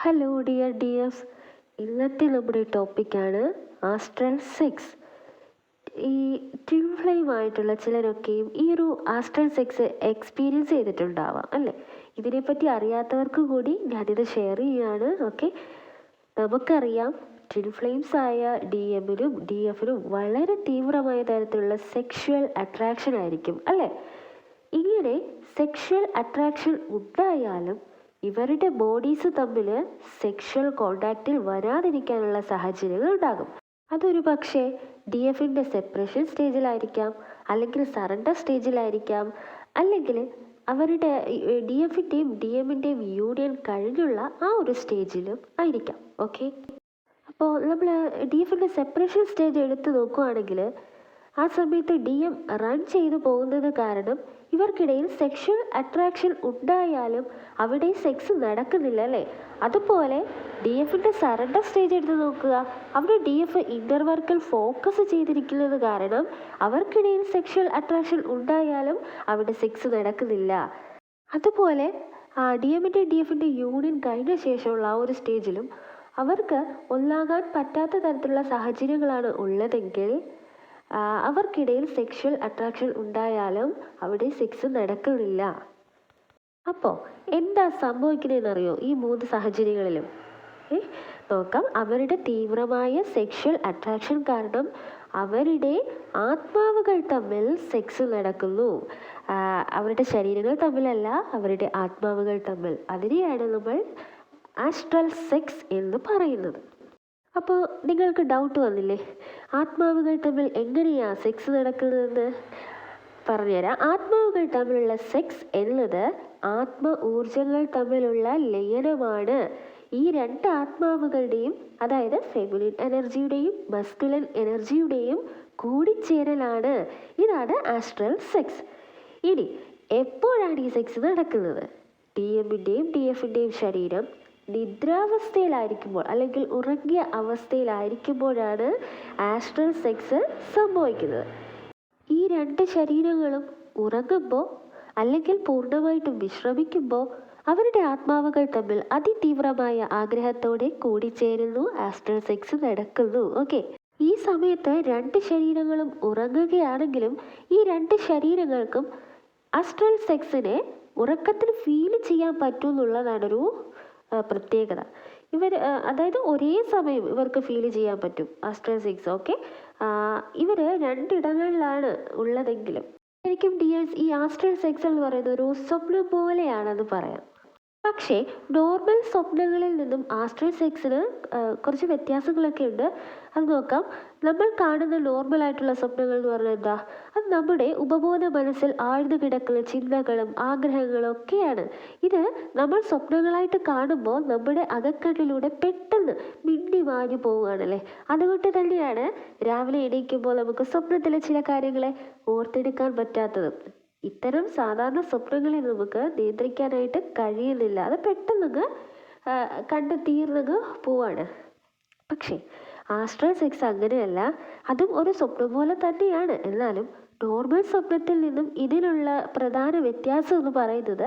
Hello dear dears, ഇന്നത്തെ നമ്മുടെ ടോപ്പിക്കാണ് ആസ്ട്രൽ സെക്സ്. ഈ ട്വിൻ ഫ്ലെയിം ആയിട്ടുള്ള ചിലരൊക്കെയും ഈ ഒരു ആസ്ട്രൽ സെക്സ് എക്സ്പീരിയൻസ് ചെയ്തിട്ടുണ്ടാവാം അല്ലേ? ഇതിനെപ്പറ്റി അറിയാത്തവർക്ക് കൂടി ഞാനിത് ഷെയർ ചെയ്യുകയാണ്. ഓക്കെ, നമുക്കറിയാം ട്വിൻ ഫ്ലെയിംസ് ആയ DM-നും DF-നും വളരെ തീവ്രമായ തരത്തിലുള്ള സെക്ഷുവൽ അട്രാക്ഷൻ ആയിരിക്കും അല്ലേ? ഇങ്ങനെ സെക്ഷുവൽ അട്രാക്ഷൻ ഉണ്ടായാലും ഇവരുടെ ബോഡീസ് തമ്മിൽ സെക്ഷൽ കോണ്ടാക്റ്റിൽ വരാതിരിക്കാനുള്ള സാഹചര്യങ്ങൾ ഉണ്ടാകും. അതൊരു പക്ഷേ DF-ൻ്റെ സെപ്പറേഷൻ സ്റ്റേജിലായിരിക്കാം, അല്ലെങ്കിൽ സറണ്ടർ സ്റ്റേജിലായിരിക്കാം, അല്ലെങ്കിൽ അവരുടെ DF-ൻ്റെയും DM-ൻ്റെയും യൂണിയൻ കഴിഞ്ഞുള്ള ആ ഒരു സ്റ്റേജിലും ആയിരിക്കാം. ഓക്കെ, അപ്പോൾ നമ്മൾ DF-ൻ്റെ സെപ്പറേഷൻ സ്റ്റേജ് എടുത്ത് നോക്കുകയാണെങ്കിൽ ആ സമയത്ത് DM റൺ ചെയ്തു പോകുന്നത് കാരണം ഇവർക്കിടയിൽ സെക്ഷൽ അട്രാക്ഷൻ ഉണ്ടായാലും അവിടെ സെക്സ് നടക്കുന്നില്ല അല്ലേ? അതുപോലെ DF-ൻ്റെ സറണ്ടർ സ്റ്റേജ് എടുത്ത് നോക്കുക. അവിടെ DF ഇൻ്റർവർക്കിൽ ഫോക്കസ് ചെയ്തിരിക്കുന്നത് കാരണം അവർക്കിടയിൽ സെക്ഷൽ അട്രാക്ഷൻ ഉണ്ടായാലും അവിടെ സെക്സ് നടക്കുന്നില്ല. അതുപോലെ DM-ൻ്റെ DF-ൻ്റെ യൂണിയൻ കഴിഞ്ഞ ശേഷമുള്ള ആ ഒരു സ്റ്റേജിലും അവർക്ക് ഒന്നാകാൻ പറ്റാത്ത തരത്തിലുള്ള സാഹചര്യങ്ങളാണ് ഉള്ളതെങ്കിൽ അവർക്കിടയിൽ സെക്ഷൽ അട്രാക്ഷൻ ഉണ്ടായാലും അവിടെ സെക്സ് നടക്കുന്നില്ല. അപ്പോൾ എന്താ സംഭവിക്കുന്നതെന്നറിയോ? ഈ 3 സാഹചര്യങ്ങളിലും നോക്കാം. അവരുടെ തീവ്രമായ സെക്ഷൽ അട്രാക്ഷൻ കാരണം അവരുടെ ആത്മാവുകൾ തമ്മിൽ സെക്സ് നടക്കുന്നു. അവരുടെ ശരീരങ്ങൾ തമ്മിലല്ല, അവരുടെ ആത്മാവുകൾ തമ്മിൽ. അതിനെയാണ് നമ്മൾ ആസ്ട്രൽ സെക്സ് എന്ന് പറയുന്നത്. അപ്പോൾ നിങ്ങൾക്ക് ഡൗട്ട് വന്നില്ലേ, ആത്മാവുകൾ തമ്മിൽ എങ്ങനെയാണ് സെക്സ് നടക്കുന്നതെന്ന്? പറഞ്ഞുതരാം. ആത്മാവുകൾ തമ്മിലുള്ള സെക്സ് എന്നത് ആത്മ ഊർജങ്ങൾ തമ്മിലുള്ള ലയനമാണ്. ഈ 2 ആത്മാവുകളുടെയും, അതായത് ഫെമിനിൻ എനർജിയുടെയും മസ്കുലൻ എനർജിയുടെയും കൂടിച്ചേരലാണ്. ഇതാണ് ആസ്ട്രൽ സെക്സ്. ഇനി എപ്പോഴാണ് ഈ സെക്സ് നടക്കുന്നത്? DM-ൻ്റെയും DF-ൻ്റെയും ശരീരം നിദ്രാവസ്ഥയിലായിരിക്കുമ്പോൾ അല്ലെങ്കിൽ ഉറങ്ങിയ അവസ്ഥയിലായിരിക്കുമ്പോഴാണ് ആസ്ട്രൽ സെക്സ് സംഭവിക്കുന്നത്. ഈ 2 ശരീരങ്ങളും ഉറങ്ങുമ്പോൾ അല്ലെങ്കിൽ പൂർണ്ണമായിട്ടും വിശ്രമിക്കുമ്പോൾ അവരുടെ ആത്മാവുകൾ തമ്മിൽ അതിതീവ്രമായ ആഗ്രഹത്തോടെ കൂടിച്ചേരുന്നു, ആസ്ട്രൽ സെക്സ് നടക്കുന്നു. ഓക്കെ, ഈ സമയത്ത് 2 ശരീരങ്ങളും ഉറങ്ങുകയാണെങ്കിലും ഈ 2 ശരീരങ്ങൾക്കും ആസ്ട്രൽ സെക്സിനെ ഉറക്കത്തിൽ ഫീൽ ചെയ്യാൻ പറ്റുമെന്നുള്ളതാണൊരു പ്രത്യേകത. അതായത് ഒരേ സമയം ഇവർക്ക് ഫീൽ ചെയ്യാൻ പറ്റും ആസ്ട്രൽ സെക്സ്. ഓക്കെ, ഇവർ 2 ഇടങ്ങളിലാണ് ഉള്ളതെങ്കിലും ശരിക്കും ഡിയേഴ്സ് ഈ ആസ്ട്രൽ സെക്സ് എന്ന് പറയുന്നത് ഒരു സ്വപ്നം പോലെയാണെന്ന് പറയാം. പക്ഷേ നോർമൽ സ്വപ്നങ്ങളിൽ നിന്നും ആസ്ട്രൽ സെക്സിന് കുറച്ച് വ്യത്യാസങ്ങളൊക്കെ ഉണ്ട്. അത് നോക്കാം. നമ്മൾ കാണുന്ന നോർമലായിട്ടുള്ള സ്വപ്നങ്ങൾ എന്ന് പറഞ്ഞാൽ എന്താ? അത് നമ്മുടെ ഉപബോധ മനസ്സിൽ ആഴ്ന്നു കിടക്കുന്ന ചിന്തകളും ആഗ്രഹങ്ങളും ഒക്കെയാണ്. ഇത് നമ്മൾ സ്വപ്നങ്ങളായിട്ട് കാണുമ്പോൾ നമ്മുടെ അകക്കണ്ണിലൂടെ പെട്ടെന്ന് മിണ്ടി മാഞ്ഞു പോവുകയാണല്ലേ. അതുകൊണ്ട് തന്നെയാണ് രാവിലെ എണീക്കുമ്പോൾ നമുക്ക് സ്വപ്നത്തിലെ ചില കാര്യങ്ങളെ ഓർത്തെടുക്കാൻ പറ്റാത്തതും. ഇത്തരം സാധാരണ സ്വപ്നങ്ങളെ നമുക്ക് നിയന്ത്രിക്കാനായിട്ട് കഴിയുന്നില്ല. അത് പെട്ടെന്ന് കണ്ട് തീർന്നങ്ങ് പോവാണ്. പക്ഷേ ആസ്ട്രൽ സെക്സ് അങ്ങനെയല്ല. അതും ഒരു സ്വപ്നം പോലെ തന്നെയാണ്. എന്നാലും നോർമൽ സ്വപ്നത്തിൽ നിന്നും ഇതിനുള്ള പ്രധാന വ്യത്യാസം എന്ന് പറയുന്നത്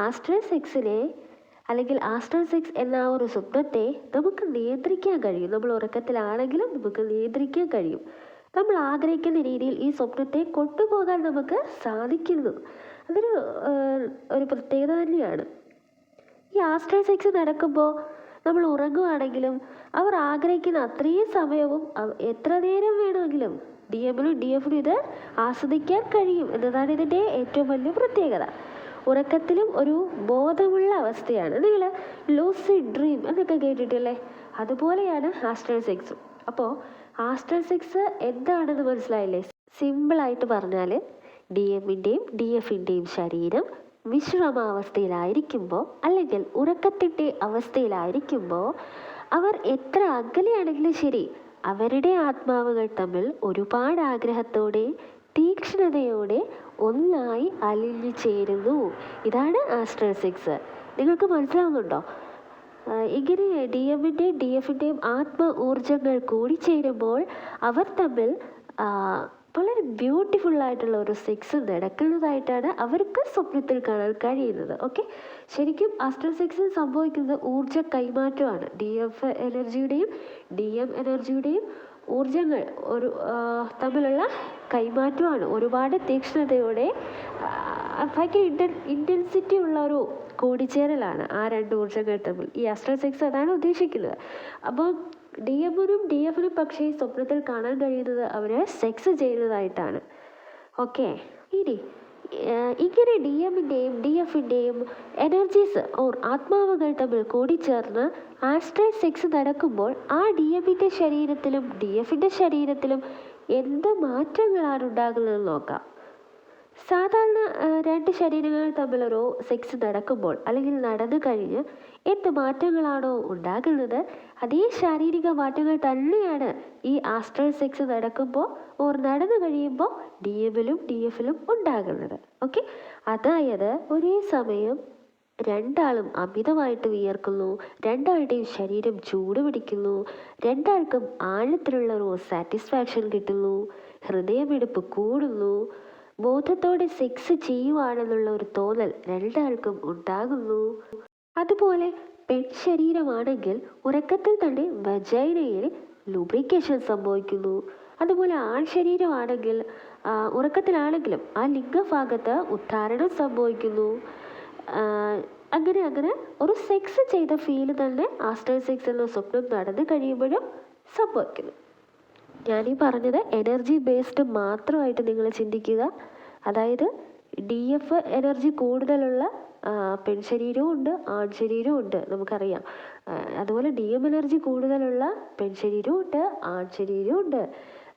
ആസ്ട്രൽ സെക്സിനെ അല്ലെങ്കിൽ ആസ്ട്രൽ സെക്സ് എന്ന ഒരു സ്വപ്നത്തെ നമുക്ക് നിയന്ത്രിക്കാൻ കഴിയും. നമ്മൾ ഉറക്കത്തിലാണെങ്കിലും നമുക്ക് നിയന്ത്രിക്കാൻ കഴിയും. നമ്മൾ ആഗ്രഹിക്കുന്ന രീതിയിൽ ഈ സ്വപ്നത്തെ കൊണ്ടുപോകാൻ നമുക്ക് സാധിക്കുന്നു. അതൊരു പ്രത്യേകത തന്നെയാണ്. ഈ ആസ്ട്രൽ സെക്സ് നടക്കുമ്പോൾ നമ്മൾ ഉറങ്ങുകയാണെങ്കിലും അവർ ആഗ്രഹിക്കുന്ന അത്രയും സമയവും എത്ര നേരം വേണമെങ്കിലും DM-നും DF-നും ഇത് ആസ്വദിക്കാൻ കഴിയും എന്നതാണ് ഇതിൻ്റെ ഏറ്റവും വലിയ പ്രത്യേകത. ഉറക്കത്തിലും ഒരു ബോധമുള്ള അവസ്ഥയാണ്. നിങ്ങൾ ലൂസിഡ് ഡ്രീം എന്നൊക്കെ കേട്ടിട്ടില്ലേ? അതുപോലെയാണ് ആസ്ട്രൽ സെക്സും. അപ്പോൾ ആസ്ട്രൽ സെക്സ് എന്താണെന്ന് മനസ്സിലായില്ലേ? സിമ്പിളായിട്ട് പറഞ്ഞാൽ DM-ൻ്റെയും DF-ൻ്റെയും ശരീരം വിശ്രമാവസ്ഥയിലായിരിക്കുമ്പോൾ അല്ലെങ്കിൽ ഉറക്കത്തിൻ്റെ അവസ്ഥയിലായിരിക്കുമ്പോൾ അവർ എത്ര അകലെയാണെങ്കിലും ശരി അവരുടെ ആത്മാവുകൾ തമ്മിൽ ഒരുപാട് ആഗ്രഹത്തോടെ തീക്ഷ്ണതയോടെ ഒന്നായി അലിഞ്ഞു ചേരുന്നു. ഇതാണ് ആസ്ട്രൽ സെക്സ്. നിങ്ങൾക്ക് മനസ്സിലാവുന്നുണ്ടോ? ഇങ്ങനെ DM-ൻ്റെയും DF-ൻ്റെയും ആത്മ ഊർജങ്ങൾ കൂടിച്ചേരുമ്പോൾ അവർ തമ്മിൽ വളരെ ബ്യൂട്ടിഫുള്ളായിട്ടുള്ള ഒരു സെക്സ് നടക്കുന്നതായിട്ടാണ് അവർക്ക് സ്വപ്നത്തിൽ കാണാൻ കഴിയുന്നത്. ഓക്കെ, ശരിക്കും ആസ്ട്രൽ സെക്സിൽ സംഭവിക്കുന്നത് ഊർജ കൈമാറ്റമാണ്. DF എനർജിയുടെയും DM എനർജിയുടെയും ഊർജങ്ങൾ തമ്മിലുള്ള കൈമാറ്റമാണ്. ഒരുപാട് തീക്ഷ്ണതയോടെ ഭയങ്കര ഇൻറ്റൻസിറ്റി ഉള്ള ഒരു കൂടിച്ചേരലാണ് ആ രണ്ട് ഊർജങ്ങൾ തമ്മിൽ. ഈ ആസ്ട്രൽ സെക്സ് അതാണ് ഉദ്ദേശിക്കുന്നത്. അപ്പോൾ DMനും DFനും പക്ഷേ സ്വപ്നത്തിൽ കാണാൻ കഴിയുന്നത് അവർ സെക്സ് ചെയ്യുന്നതായിട്ടാണ്. ഓക്കെ, ഇനി ഇങ്ങനെ DMൻ്റെയും DFൻ്റെയും എനർജീസ് ആത്മാവുകൾ തമ്മിൽ കൂടിച്ചേർന്ന് ആസ്ട്രൽ സെക്സ് നടക്കുമ്പോൾ ആ DMൻ്റെ ശരീരത്തിലും DFൻ്റെ ശരീരത്തിലും എന്ത് മാറ്റങ്ങളാണ് ഉണ്ടാകുന്നതെന്ന് നോക്കാം. സാധാരണ രണ്ട് ശരീരങ്ങൾ തമ്മിലൊരു സെക്സ് നടക്കുമ്പോൾ അല്ലെങ്കിൽ നടന്നു കഴിഞ്ഞ് എന്ത് മാറ്റങ്ങളാണോ ഉണ്ടാകുന്നത് അതേ ശാരീരിക മാറ്റങ്ങൾ തന്നെയാണ് ഈ ആസ്ട്രൽ സെക്സ് നടക്കുമ്പോൾ നടന്നു കഴിയുമ്പോൾ DMലും DFലും ഉണ്ടാകുന്നത്. ഓക്കെ, അതായത് ഒരേ സമയം രണ്ടാളും അമിതമായിട്ട് വിയർക്കുന്നു, രണ്ടാളുടെയും ശരീരം ചൂട് പിടിക്കുന്നു, രണ്ടാൾക്കും ആഴത്തിലുള്ള ഒരു സാറ്റിസ്ഫാക്ഷൻ കിട്ടുന്നു, ഹൃദയമിടിപ്പ് കൂടുന്നു, ബോധത്തോടെ സെക്സ് ചെയ്യുവാണെന്നുള്ള ഒരു തോന്നൽ രണ്ടാൾക്കും ഉണ്ടാകുന്നു. അതുപോലെ പെൺശരീരമാണെങ്കിൽ ഉറക്കത്തിൽ തന്നെ വജൈനയിൽ ലൂബ്രിക്കേഷൻ സംഭവിക്കുന്നു. അതുപോലെ ആൺശരീരമാണെങ്കിൽ ഉറക്കത്തിലാണെങ്കിലും ആ ലിംഗഭാഗത്ത് ഉദ്ധാരണം സംഭവിക്കുന്നു. അങ്ങനെ ഒരു സെക്സ് ചെയ്ത ഫീല് തന്നെ ആസ്ട്രൽ സെക്സ് എന്ന സ്വപ്നം നടന്നു കഴിയുമ്പോഴും സംഭവിക്കുന്നു. ഞാനീ പറഞ്ഞത് എനർജി ബേസ്ഡ് മാത്രമായിട്ട് നിങ്ങൾ ചിന്തിക്കുക. അതായത് DF എനർജി കൂടുതലുള്ള പെൺശരീരവും ഉണ്ട്, ആൺശരീരവും ഉണ്ട്, നമുക്കറിയാം. അതുപോലെ DM എനർജി കൂടുതലുള്ള പെൺശരീരവും ഉണ്ട്, ആൺശരീരവും ഉണ്ട്,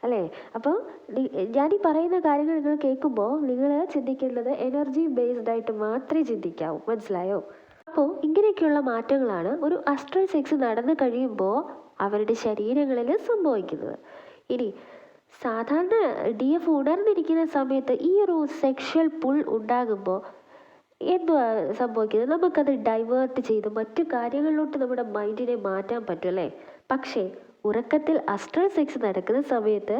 അല്ലേ? അപ്പോൾ ഞാനീ പറയുന്ന കാര്യങ്ങൾ നിങ്ങൾ കേൾക്കുമ്പോൾ നിങ്ങൾ ചിന്തിക്കേണ്ടത് എനർജി ബേസ്ഡ് ആയിട്ട് മാത്രമേ ചിന്തിക്കാവൂ. മനസ്സിലായോ? അപ്പോൾ ഇങ്ങനെയൊക്കെയുള്ള മാറ്റങ്ങളാണ് ഒരു ആസ്ട്രൽ സെക്സ് നടന്നു കഴിയുമ്പോൾ അവരുടെ ശരീരങ്ങളിൽ സംഭവിക്കുന്നത്. ഇനി സാധാരണ DF ഉണർന്നിരിക്കുന്ന സമയത്ത് ഈ ഒരു സെക്ഷൽ പുൾ ഉണ്ടാകുമ്പോൾ എന്തുവാ സംഭവിക്കുന്നത്? നമുക്കത് ഡൈവേർട്ട് ചെയ്ത് മറ്റു കാര്യങ്ങളിലോട്ട് നമ്മുടെ മൈൻഡിനെ മാറ്റാൻ പറ്റും, അല്ലേ? പക്ഷേ ഉറക്കത്തിൽ ആസ്ട്രൽ സെക്സ് നടക്കുന്ന സമയത്ത്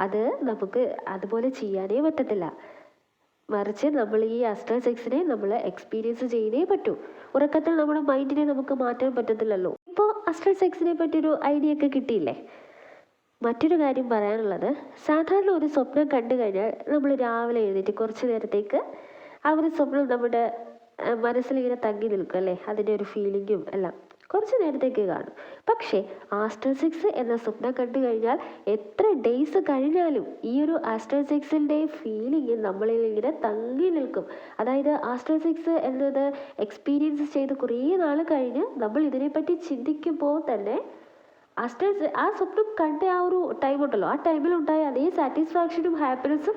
അത് നമുക്ക് അതുപോലെ ചെയ്യാനേ പറ്റത്തില്ല. മറിച്ച് നമ്മൾ ഈ ആസ്ട്രൽ സെക്സിനെ നമ്മൾ എക്സ്പീരിയൻസ് ചെയ്തേ പറ്റൂ. ഉറക്കത്തിൽ നമ്മുടെ മൈൻഡിനെ നമുക്ക് മാറ്റാൻ പറ്റത്തില്ലല്ലോ. ഇപ്പോൾ ആസ്ട്രൽ സെക്സിനെ പറ്റിയൊരു ഐഡിയ ഒക്കെ കിട്ടിയില്ലേ? മറ്റൊരു കാര്യം പറയാനുള്ളത്, സാധാരണ ഒരു സ്വപ്നം കണ്ടു കഴിഞ്ഞാൽ നമ്മൾ രാവിലെ എഴുന്നേറ്റ് കുറച്ച് നേരത്തേക്ക് ആ ഒരു സ്വപ്നം നമ്മുടെ മനസ്സിലിങ്ങനെ തങ്ങി നിൽക്കും, അല്ലേ? അതിൻ്റെ ഒരു ഫീലിങ്ങും എല്ലാം കുറച്ച് നേരത്തേക്ക് കാണും. പക്ഷേ ആസ്ട്രൽ സെക്സ് എന്ന സ്വപ്നം കണ്ടു കഴിഞ്ഞാൽ എത്ര ഡേയ്സ് കഴിഞ്ഞാലും ഈ ഒരു ആസ്ട്രൽ സെക്സിൻ്റെ ഫീലിംഗ് നമ്മളിൽ ഇങ്ങനെ തങ്ങി നിൽക്കും. അതായത് ആസ്ട്രൽ സെക്സ് എന്നത് എക്സ്പീരിയൻസ് ചെയ്ത് കുറേ നാൾ കഴിഞ്ഞ് നമ്മൾ ഇതിനെപ്പറ്റി ചിന്തിക്കുമ്പോൾ തന്നെ ആ സ്വപ്നം കണ്ട ആ ഒരു ടൈം ഉണ്ടല്ലോ, ആ ടൈമിലുണ്ടായ അതേ സാറ്റിസ്ഫാക്ഷനും ഹാപ്പിനെസ്സും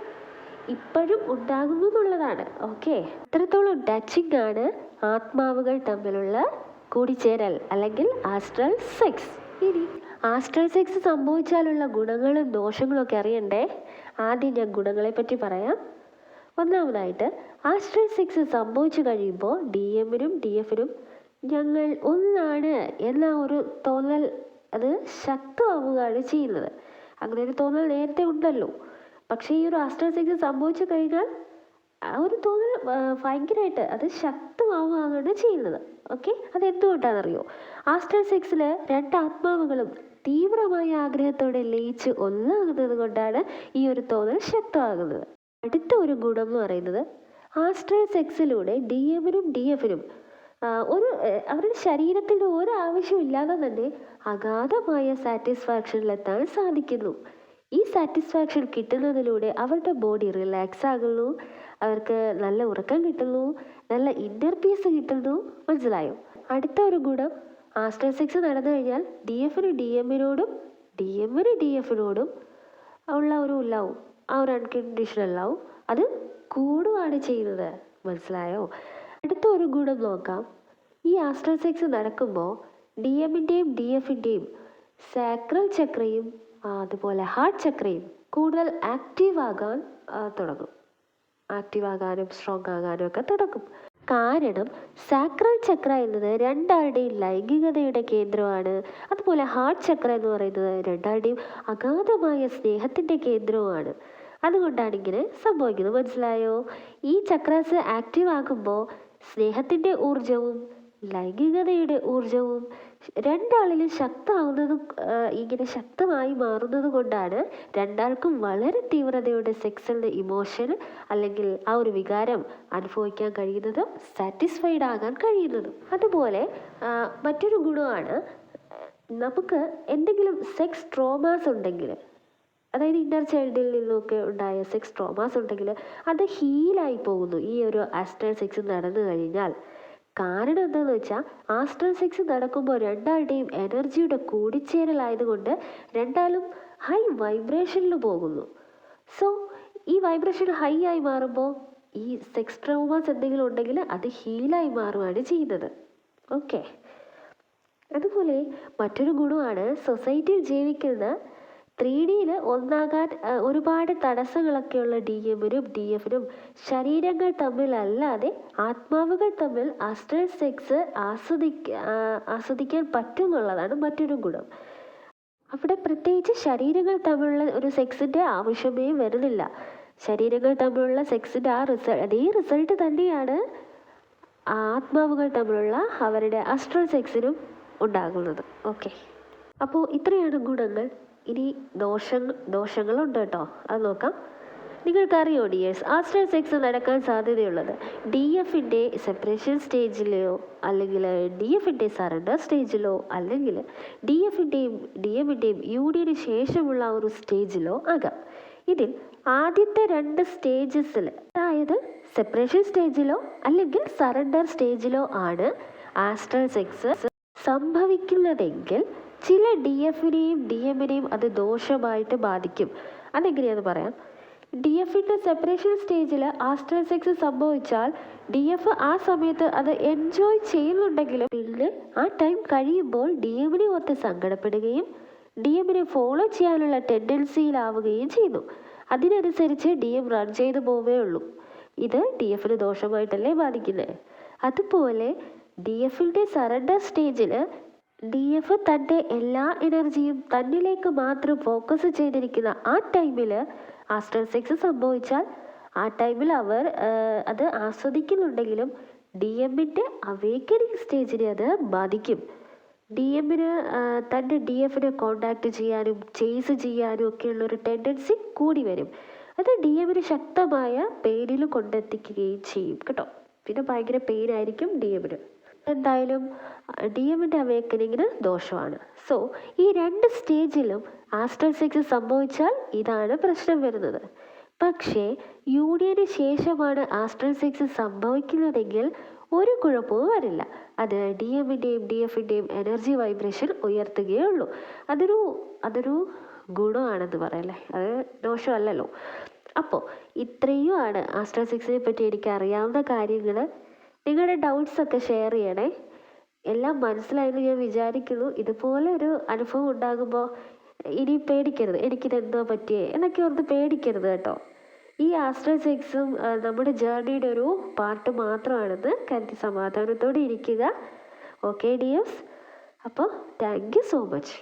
ഇപ്പോഴും ഉണ്ടാകുന്നു എന്നുള്ളതാണ്. ഓക്കെ, അത്രത്തോളം ടച്ചിങ് ആണ് ആത്മാവുകൾ തമ്മിലുള്ള കൂടിച്ചേരൽ അല്ലെങ്കിൽ ആസ്ട്രൽ സെക്സ്. ഇനി ആസ്ട്രൽ സെക്സ് സംഭവിച്ചാലുള്ള ഗുണങ്ങളും ദോഷങ്ങളും ഒക്കെ അറിയണ്ടേ? ആദ്യം ഞാൻ ഗുണങ്ങളെ പറ്റി പറയാം. ഒന്നാമതായിട്ട് ആസ്ട്രൽ സെക്സ് സംഭവിച്ചു കഴിയുമ്പോൾ DMനും DFനും ഞങ്ങൾ ഒന്നാണ് എന്ന ഒരു തോന്നൽ അത് ശക്തമാവുകയാണ് ചെയ്യുന്നത്. അങ്ങനെ ഒരു തോന്നൽ നേരത്തെ ഉണ്ടല്ലോ. പക്ഷേ ഈ ഒരു ആസ്ട്രൽ സെക്സ് സംഭവിച്ചു കഴിഞ്ഞാൽ ആ ഒരു തോന്നൽ ഭയങ്കരമായിട്ട് അത് ശക്തമാവുകയാണ് ചെയ്യുന്നത്. ഓക്കെ, അതെന്തുകൊണ്ടാണെന്നറിയോ? ആസ്ട്രൽ സെക്സിൽ രണ്ട് ആത്മാവുകളും തീവ്രമായ ആഗ്രഹത്തോടെ ലയിച്ച് ഒന്നാകുന്നത് കൊണ്ടാണ് ഈ ഒരു തോന്നൽ ശക്തമാകുന്നത്. അടുത്ത ഒരു ഗുണം എന്ന് പറയുന്നത് ആസ്ട്രൽ സെക്സിലൂടെ DMനും DFനും അവരുടെ ശരീരത്തിൻ്റെ ഒരാവശ്യമില്ലാതെ തന്നെ അഗാധമായ സാറ്റിസ്ഫാക്ഷനിലെത്താൻ സാധിക്കുന്നു. ഈ സാറ്റിസ്ഫാക്ഷൻ കിട്ടുന്നതിലൂടെ അവരുടെ ബോഡി റിലാക്സ് ആകുന്നു, അവർക്ക് നല്ല ഉറക്കം കിട്ടുന്നു, നല്ല ഇന്നർ പീസ് കിട്ടുന്നു. മനസ്സിലായോ? അടുത്ത ഒരു ഗുണം, ആസ്ട്രൽ സെക്സ് നടന്നു കഴിഞ്ഞാൽ DFന് DMനോടും DMന് DFനോടും ഉള്ള ഒരു ലവ്, ആ ഒരു അൺകണ്ടീഷണൽ ലവ് അത് കൂടുകയാണ് ചെയ്യുന്നത്. മനസ്സിലായോ? അടുത്ത ഒരു ഗുണം നോക്കാം. ഈ ആസ്ട്രൽ സെക്സ് നടക്കുമ്പോൾ DMൻ്റെയും DFൻ്റെയും സാക്രൽ ചക്രയും അതുപോലെ ഹാർട്ട് ചക്രയും കൂടുതൽ ആക്റ്റീവ് ആകാൻ തുടങ്ങും. ആക്റ്റീവ് ആകാനും സ്ട്രോങ് ആകാനും ഒക്കെ തുടങ്ങും. കാരണം സാക്രൽ ചക്ര എന്നത് രണ്ടാളുടെയും ലൈംഗികതയുടെ കേന്ദ്രമാണ്. അതുപോലെ ഹാർട്ട് ചക്ര എന്ന് പറയുന്നത് രണ്ടാളുടെയും അഗാധമായ സ്നേഹത്തിൻ്റെ കേന്ദ്രവുമാണ്. അതുകൊണ്ടാണ് ഇങ്ങനെ സംഭവിക്കുന്നത്. മനസ്സിലായോ? ഈ ചക്രാസ് ആക്റ്റീവ് ആകുമ്പോൾ സ്നേഹത്തിൻ്റെ ഊർജവും ലൈംഗികതയുടെ ഊർജവും രണ്ടാളിലും ശക്തമാവുന്നതും ഇങ്ങനെ ശക്തമായി മാറുന്നത് കൊണ്ടാണ് രണ്ടാൾക്കും വളരെ തീവ്രതയുടെ സെക്സിൻ്റെ ഇമോഷൻ അല്ലെങ്കിൽ ആ ഒരു വികാരം അനുഭവിക്കാൻ കഴിയുന്നതും സാറ്റിസ്ഫൈഡ് ആകാൻ കഴിയുന്നതും. അതുപോലെ മറ്റൊരു ഗുണമാണ്, നമുക്ക് എന്തെങ്കിലും സെക്സ് ട്രോമാസ് ഉണ്ടെങ്കിൽ, അതായത് ഇന്നർ ചൈൽഡിൽ നിന്നൊക്കെ ഉണ്ടായ സെക്സ് ട്രോമാസ് ഉണ്ടെങ്കിൽ അത് ഹീലായി പോകുന്നു ഈ ഒരു ആസ്ട്രൽ സെക്സ് നടന്നു കഴിഞ്ഞാൽ. കാരണം എന്താണെന്ന് വെച്ചാൽ ആസ്ട്രൽ സെക്സ് നടക്കുമ്പോൾ രണ്ടാളുടെയും എനർജിയുടെ കൂടിച്ചേരലായതുകൊണ്ട് രണ്ടാളും ഹൈ വൈബ്രേഷനിൽ പോകുന്നു. സോ ഈ വൈബ്രേഷൻ ഹൈ ആയി മാറുമ്പോൾ ഈ സെക്സ് ട്രോമാസ് എന്തെങ്കിലും ഉണ്ടെങ്കിൽ അത് ഹീലായി മാറുകയാണ് ചെയ്യുന്നത്. ഓക്കെ. അതുപോലെ മറ്റൊരു ഗുണമാണ്, സൊസൈറ്റിയിൽ ജീവിക്കുന്ന 3Dയിൽ ഒന്നാകാൻ ഒരുപാട് തടസ്സങ്ങളൊക്കെയുള്ള DM-നും DF-നും ശരീരങ്ങൾ തമ്മിലല്ലാതെ ആത്മാവുകൾ തമ്മിൽ ആസ്ട്രൽ സെക്സ് ആസ്വദിക്കാൻ പറ്റുമെന്നുള്ളതാണ് മറ്റൊരു ഗുണം. അവിടെ പ്രത്യേകിച്ച് ശരീരങ്ങൾ തമ്മിലുള്ള ഒരു സെക്സിൻ്റെ ആവശ്യമേ വരുന്നില്ല. ശരീരങ്ങൾ തമ്മിലുള്ള സെക്സിൻ്റെ അതേ റിസൾട്ട് തന്നെയാണ് ആത്മാവുകൾ തമ്മിലുള്ള അവരുടെ ആസ്ട്രൽ സെക്സിനും ഉണ്ടാകുന്നത്. ഓക്കെ. അപ്പോൾ ഇത്രയാണ് ഗുണങ്ങൾ. ഇനി ദോഷങ്ങളുണ്ട് കേട്ടോ, അത് നോക്കാം. നിങ്ങൾക്കറിയോ ഡിയേഴ്സ്, ആസ്ട്രൽ സെക്സ് നടക്കാൻ സാധ്യതയുള്ളത് DF-ൻ്റെ സെപ്പറേഷൻ സ്റ്റേജിലോ അല്ലെങ്കിൽ DF-ൻ്റെ സറണ്ടർ സ്റ്റേജിലോ അല്ലെങ്കിൽ DF-ൻ്റെയും DM-ൻ്റെയും യൂണിയന് ശേഷമുള്ള ഒരു സ്റ്റേജിലോ ആകാം. ഇതിൽ ആദ്യത്തെ 2 സ്റ്റേജസിൽ, അതായത് സെപ്പറേഷൻ സ്റ്റേജിലോ അല്ലെങ്കിൽ സറണ്ടർ സ്റ്റേജിലോ ആണ് ആസ്ട്രൽ സെക്സ് സംഭവിക്കുന്നതെങ്കിൽ ചില DF-നെയും DM-നെയും അത് ദോഷമായിട്ട് ബാധിക്കും. അതെങ്ങനെയാണെന്ന് പറയാം. DF-ൻ്റെ സെപ്പറേഷൻ സ്റ്റേജിൽ ആസ്ട്രൽ സെക്സ് സംഭവിച്ചാൽ DF ആ സമയത്ത് അത് എൻജോയ് ചെയ്യുന്നുണ്ടെങ്കിലും പിന്നെ ആ ടൈം കഴിയുമ്പോൾ DM-നെ ഓർത്ത് സങ്കടപ്പെടുകയും DM-നെ ഫോളോ ചെയ്യാനുള്ള ടെൻഡൻസിയിലാവുകയും ചെയ്യുന്നു. അതിനനുസരിച്ച് DM റൺ ചെയ്തു പോവേ ഉള്ളൂ. ഇത് DF-ന് ദോഷമായിട്ടല്ലേ ബാധിക്കുന്നത്. അതുപോലെ DF-ൻ്റെ സറണ്ടർ സ്റ്റേജിൽ DF തൻ്റെ എല്ലാ എനർജിയും തന്നിലേക്ക് മാത്രം ഫോക്കസ് ചെയ്തിരിക്കുന്ന ആ ടൈമിൽ ആസ്ട്രൽ സെക്സ് സംഭവിച്ചാൽ ആ ടൈമിൽ അവർ അത് ആസ്വദിക്കുന്നുണ്ടെങ്കിലും DM-ൻ്റെ അവേക്കനിങ് സ്റ്റേജിനെ അത് ബാധിക്കും. DM-ന് തൻ്റെ DF-നെ കോണ്ടാക്ട് ചെയ്യാനും ചേസ് ചെയ്യാനും ഒക്കെയുള്ളൊരു ടെൻഡൻസി കൂടി വരും. അത് DM-ന് ശക്തമായ പെയിനിൽ കൊണ്ടെത്തിക്കുകയും ചെയ്യും കേട്ടോ. പിന്നെ ഭയങ്കര പെയിനായിരിക്കും DM-ന്. എന്തായാലും DM-ൻ്റെ അവേക്കനിങ്ങിന് ദോഷമാണ്. സോ ഈ 2 സ്റ്റേജിലും ആസ്ട്രൽ സെക്സ് സംഭവിച്ചാൽ ഇതാണ് പ്രശ്നം വരുന്നത്. പക്ഷേ യൂണിയന് ശേഷമാണ് ആസ്ട്രൽ സെക്സ് സംഭവിക്കുന്നതെങ്കിൽ ഒരു കുഴപ്പവും വരില്ല. അത് DM-ൻ്റെയും DF-ൻ്റെയും എനർജി വൈബ്രേഷൻ ഉയർത്തുകയുള്ളൂ. അതൊരു ഗുണമാണെന്ന് പറയല്ലേ, അത് ദോഷമല്ലല്ലോ. അപ്പോൾ ഇത്രയുമാണ് ആസ്ട്രൽ സെക്സിനെ പറ്റി എനിക്ക് അറിയാവുന്ന കാര്യങ്ങൾ. നിങ്ങളുടെ ഡൗട്ട്സൊക്കെ ഷെയർ ചെയ്യണേ. എല്ലാം മനസ്സിലായെന്ന് ഞാൻ വിചാരിക്കുന്നു. ഇതുപോലെ ഒരു അനുഭവം ഉണ്ടാകുമ്പോൾ ഇനി പേടിക്കരുത്, എനിക്കിതെന്തോ പറ്റിയേ എന്നൊക്കെ ഓർത്ത് പേടിക്കരുത് കേട്ടോ. ഈ ആസ്ട്രൽ സെക്സും നമ്മുടെ ജേർണിയുടെ ഒരു പാർട്ട് മാത്രമാണെന്ന് കരുതി സമാധാനത്തോടെ ഇരിക്കുക. ഓക്കെ ഡിയേഴ്സ്, അപ്പോൾ താങ്ക് യു സോ മച്ച്.